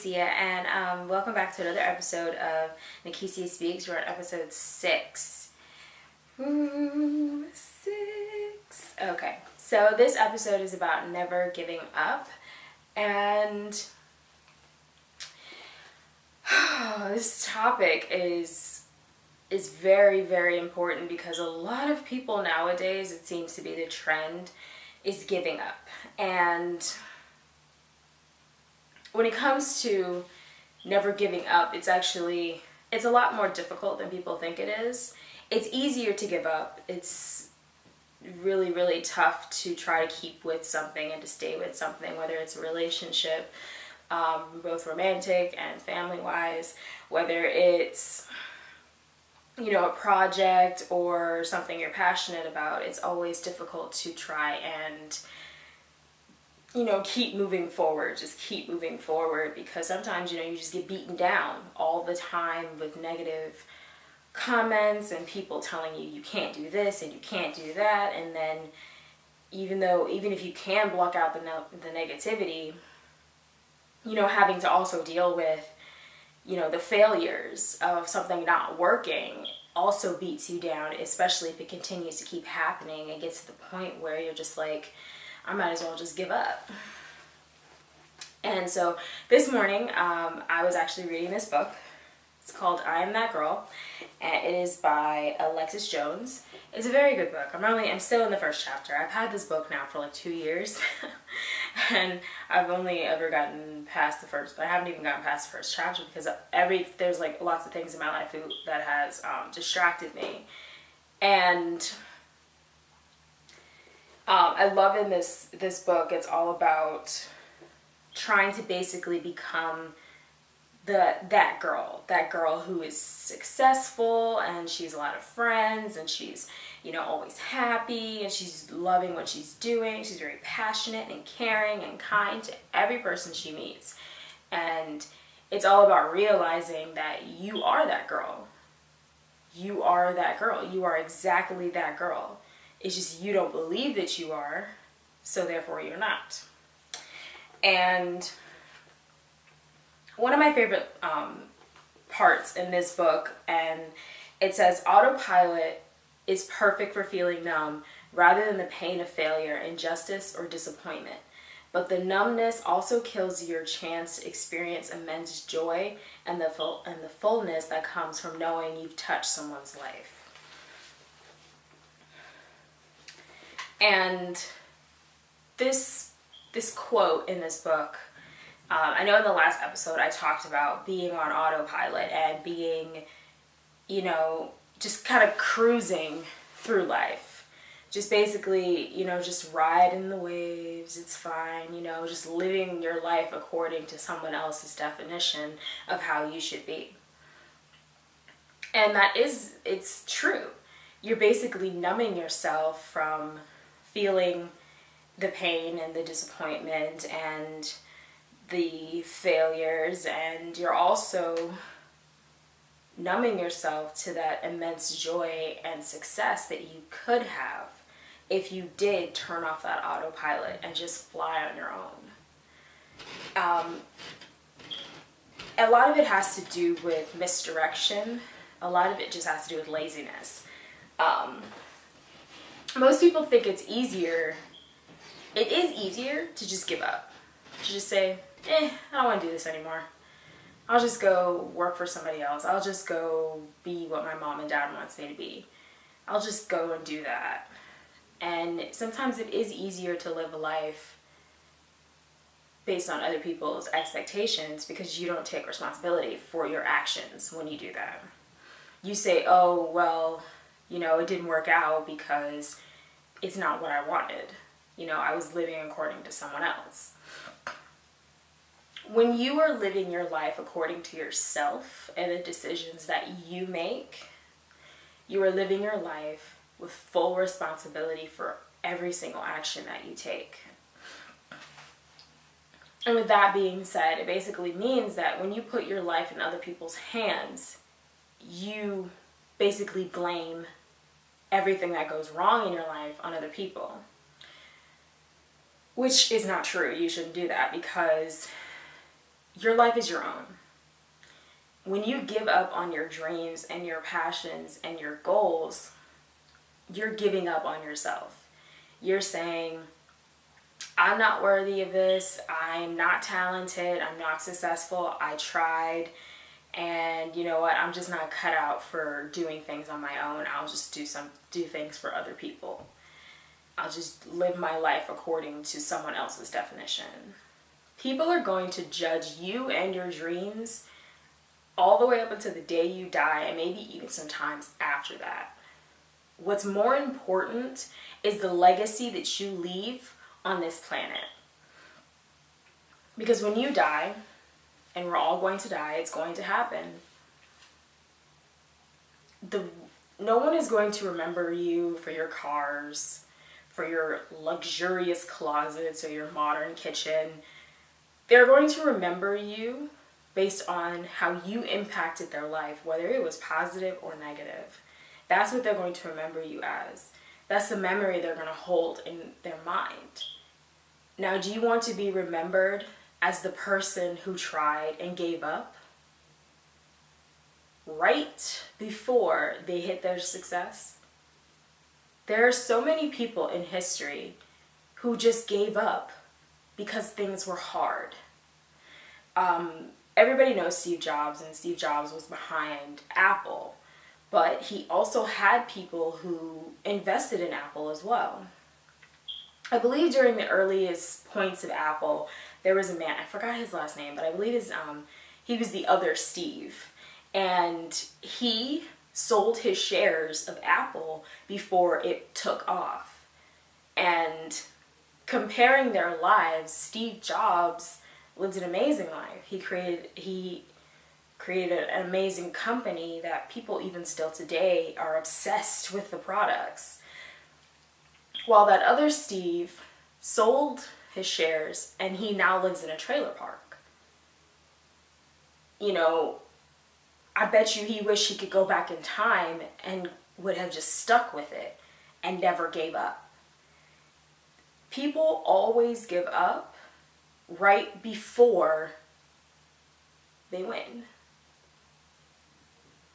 Nikicia, and welcome back to another episode of Nikicia Speaks. We're on episode 6. Ooh, 6. Okay, so this episode is about never giving up, and this topic is very, very important because a lot of people nowadays, it seems to be the trend, is giving up. And when it comes to never giving up, it's a lot more difficult than people think it is. It's easier to give up. It's really, really tough to try to keep with something and to stay with something, whether it's a relationship, both romantic and family-wise, whether it's, a project or something you're passionate about. It's always difficult to try and keep moving forward, just keep moving forward, because sometimes, you just get beaten down all the time with negative comments and people telling you can't do this and you can't do that. And then even if you can block out the negativity, having to also deal with, the failures of something not working also beats you down, especially if it continues to keep happening and gets to the point where you're just like, I might as well just give up. And so this morning, I was actually reading this book. It's called I Am That Girl, and it is by Alexis Jones. It's a very good book. I'm still in the first chapter. I've had this book now for like 2 years, and I've only ever gotten past I haven't even gotten past the first chapter because there's like lots of things in my life that has distracted me. And I love in this book, it's all about trying to basically become that girl who is successful, and she's a lot of friends, and she's always happy, and she's loving what she's doing. She's very passionate and caring and kind to every person she meets. And it's all about realizing that you are that girl. You are that girl. You are exactly that girl. It's just you don't believe that you are, so therefore you're not. And one of my favorite parts in this book, and it says, autopilot is perfect for feeling numb rather than the pain of failure, injustice, or disappointment. But the numbness also kills your chance to experience immense joy and the fullness that comes from knowing you've touched someone's life. And this quote in this book, I know in the last episode I talked about being on autopilot and being, just kind of cruising through life. Just basically, just riding the waves, it's fine, just living your life according to someone else's definition of how you should be. And it's true. You're basically numbing yourself from feeling the pain and the disappointment and the failures, and you're also numbing yourself to that immense joy and success that you could have if you did turn off that autopilot and just fly on your own. A lot of it has to do with misdirection. A lot of it just has to do with laziness. Most people think it's easier. It is easier to just give up. To just say, I don't want to do this anymore. I'll just go work for somebody else. I'll just go be what my mom and dad wants me to be. I'll just go and do that. And sometimes it is easier to live a life based on other people's expectations because you don't take responsibility for your actions when you do that. You say, oh, well, it didn't work out because it's not what I wanted. I was living according to someone else. When you are living your life according to yourself and the decisions that you make, you are living your life with full responsibility for every single action that you take. And with that being said, it basically means that when you put your life in other people's hands, you basically blame everything that goes wrong in your life on other people. Which is not true. You shouldn't do that, because your life is your own. When you give up on your dreams and your passions and your goals, you're giving up on yourself. You're saying, I'm not worthy of this. I'm not talented. I'm not successful. I tried. And you know what? I'm just not cut out for doing things on my own. I'll just do things for other people. I'll just live my life according to someone else's definition. People are going to judge you and your dreams all the way up until the day you die, and maybe even sometimes after that. What's more important is the legacy that you leave on this planet. Because when you die, and we're all going to die, it's going to happen. No one is going to remember you for your cars, for your luxurious closets or your modern kitchen. They're going to remember you based on how you impacted their life, whether it was positive or negative. That's what they're going to remember you as. That's the memory they're going to hold in their mind. Now, do you want to be remembered as the person who tried and gave up right before they hit their success? There are so many people in history who just gave up because things were hard. Everybody knows Steve Jobs, and Steve Jobs was behind Apple, but he also had people who invested in Apple as well. I believe during the earliest points of Apple, there was a man, I forgot his last name, but I believe he was the other Steve, and he sold his shares of Apple before it took off. And comparing their lives, Steve Jobs lived an amazing life. He created an amazing company that people even still today are obsessed with the products. While that other Steve sold his shares and he now lives in a trailer park. You know, I bet you he wished he could go back in time and would have just stuck with it and never gave up. People always give up right before they win.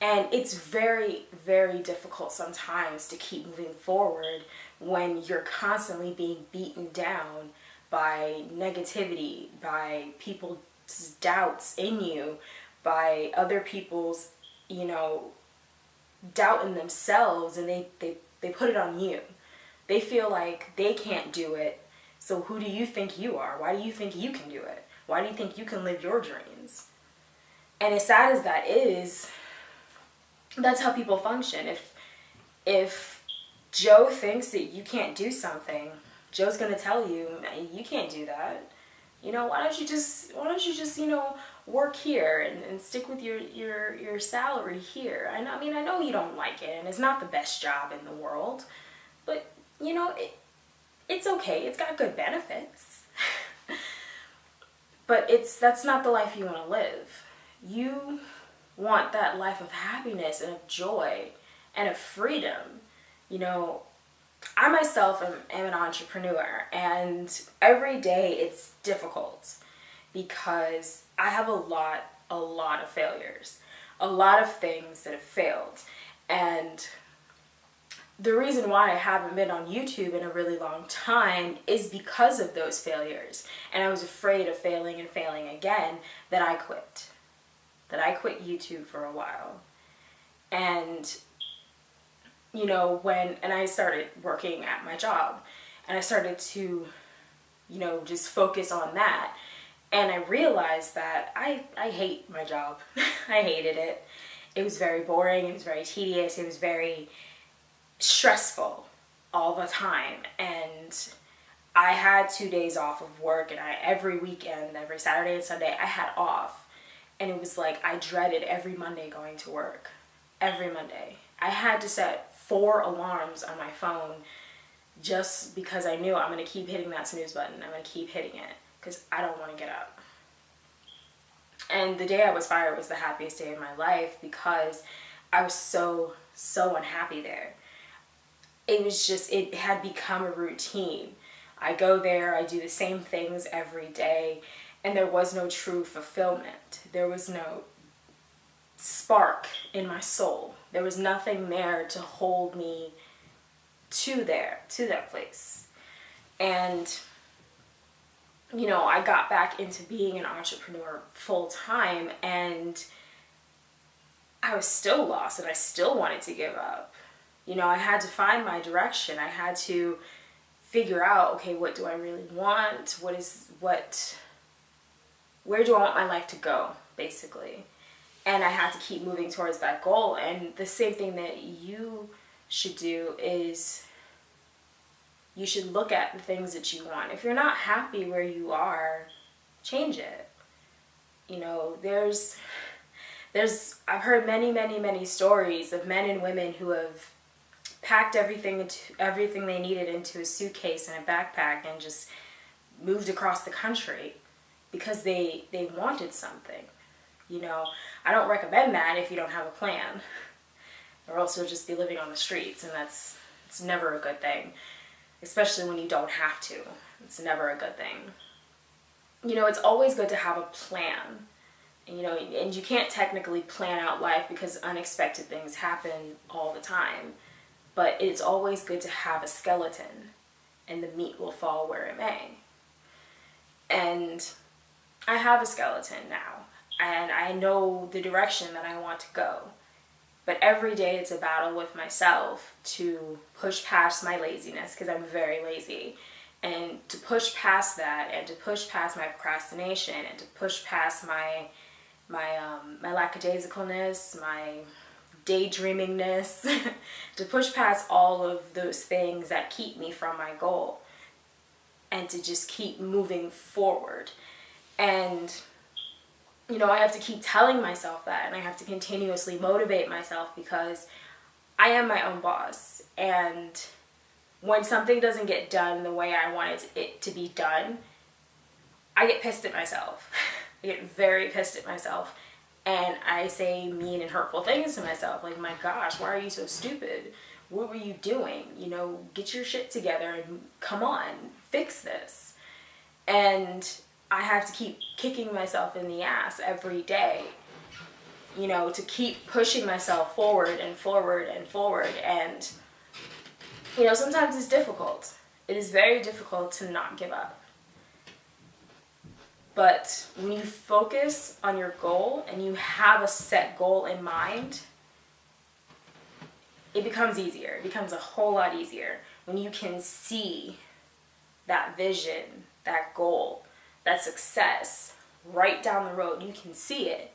And it's very, very difficult sometimes to keep moving forward when you're constantly being beaten down by negativity, by people's doubts in you, by other people's, doubt in themselves, and they put it on you. They feel like they can't do it, so who do you think you are? Why do you think you can do it? Why do you think you can live your dreams? And as sad as that is, that's how people function. If Joe thinks that you can't do something, Joe's gonna tell you, you can't do that. Why don't you just work here and stick with your salary here. I know you don't like it, and it's not the best job in the world, but it's okay. It's got good benefits. But that's not the life you want to live. You want that life of happiness and of joy and of freedom. I myself am an entrepreneur, and every day it's difficult because I have a lot of failures, a lot of things that have failed. And the reason why I haven't been on YouTube in a really long time is because of those failures. And I was afraid of failing and failing again, that I quit YouTube for a while. And and I started working at my job, and I started to, just focus on that. And I realized that I hate my job. I hated it. It was very boring. It was very tedious. It was very stressful all the time. And I had 2 days off of work, and every weekend, every Saturday and Sunday, I had off. And it was like I dreaded every Monday going to work. Every Monday. I had to set 4 alarms on my phone just because I knew I'm going to keep hitting that snooze button. I'm going to keep hitting it because I don't want to get up. And the day I was fired was the happiest day of my life because I was so unhappy there. It had become a routine. I go there, I do the same things every day, and there was no true fulfillment. There was no spark in my soul. There was nothing there to hold me to that place. And you know, I got back into being an entrepreneur full time, and I was still lost, and I still wanted to give up. You know, I had to find my direction. I had to figure out, okay, what do I really want? Where do I want my life to go, basically? And I had to keep moving towards that goal. And the same thing that you should do is you should look at the things that you want. If you're not happy where you are, change it. You know, I've heard many stories of men and women who have packed everything they needed into a suitcase and a backpack and just moved across the country because they wanted something. You know, I don't recommend that if you don't have a plan, or else you'll just be living on the streets, and it's never a good thing, especially when you don't have to. It's never a good thing. You know, it's always good to have a plan. You know, and you can't technically plan out life because unexpected things happen all the time. But it's always good to have a skeleton, and the meat will fall where it may. And I have a skeleton now, and I know the direction that I want to go. But every day it's a battle with myself to push past my laziness, because I'm very lazy. And to push past that, and to push past my procrastination, and to push past my lackadaisicalness, my daydreamingness, to push past all of those things that keep me from my goal, and to just keep moving forward. And you know, I have to keep telling myself that, and I have to continuously motivate myself, because I am my own boss. And when something doesn't get done the way I wanted it to be done, I get pissed at myself. I get very pissed at myself, and I say mean and hurtful things to myself, like, my gosh, why are you so stupid? What were you doing? You know, get your shit together and come on, fix this. And I have to keep kicking myself in the ass every day, you know, to keep pushing myself forward and forward and forward. And, you know, sometimes it's difficult. It is very difficult to not give up. But when you focus on your goal and you have a set goal in mind, it becomes easier. It becomes a whole lot easier when you can see that vision, that goal, that success right down the road. You can see it.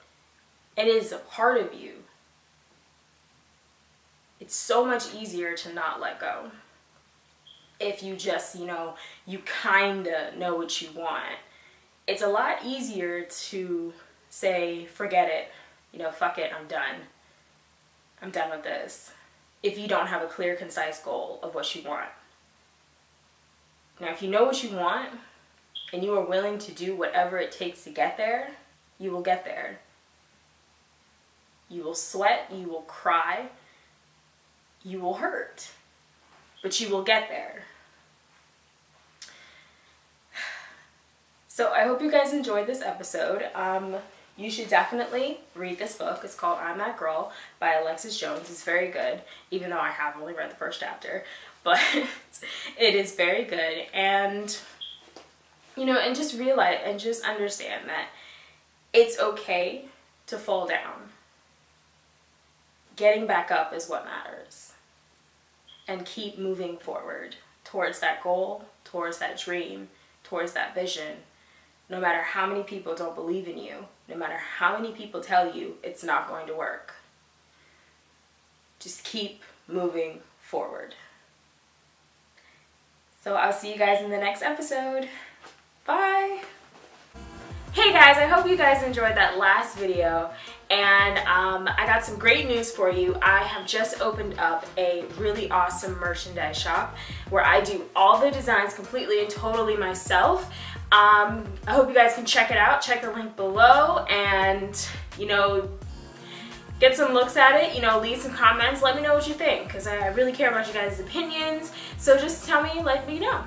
It is a part of you. It's so much easier to not let go if you just, you know, you kind of know what you want. It's a lot easier to say, forget it, you know, fuck it, I'm done. I'm done with this, if you don't have a clear, concise goal of what you want. Now, if you know what you want, and you are willing to do whatever it takes to get there, you will get there. You will sweat, you will cry, you will hurt, but you will get there. So I hope you guys enjoyed this episode. You should definitely read this book. It's called I'm That Girl by Alexis Jones. It's very good, even though I have only read the first chapter. But it is very good. And, you know, and just realize and just understand that it's okay to fall down. Getting back up is what matters. And keep moving forward towards that goal, towards that dream, towards that vision. No matter how many people don't believe in you, no matter how many people tell you it's not going to work, just keep moving forward. So I'll see you guys in the next episode. Bye! Hey guys, I hope you guys enjoyed that last video, and I got some great news for you. I have just opened up a really awesome merchandise shop where I do all the designs completely and totally myself. I hope you guys can check it out. Check the link below and, you know, get some looks at it, you know, leave some comments, let me know what you think, because I really care about you guys' opinions. So just tell me, let me know.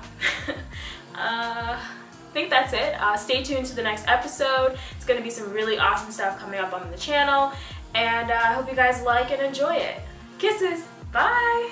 think that's it. Stay tuned to the next episode. It's going to be some really awesome stuff coming up on the channel, and I hope you guys like and enjoy it. Kisses. Bye.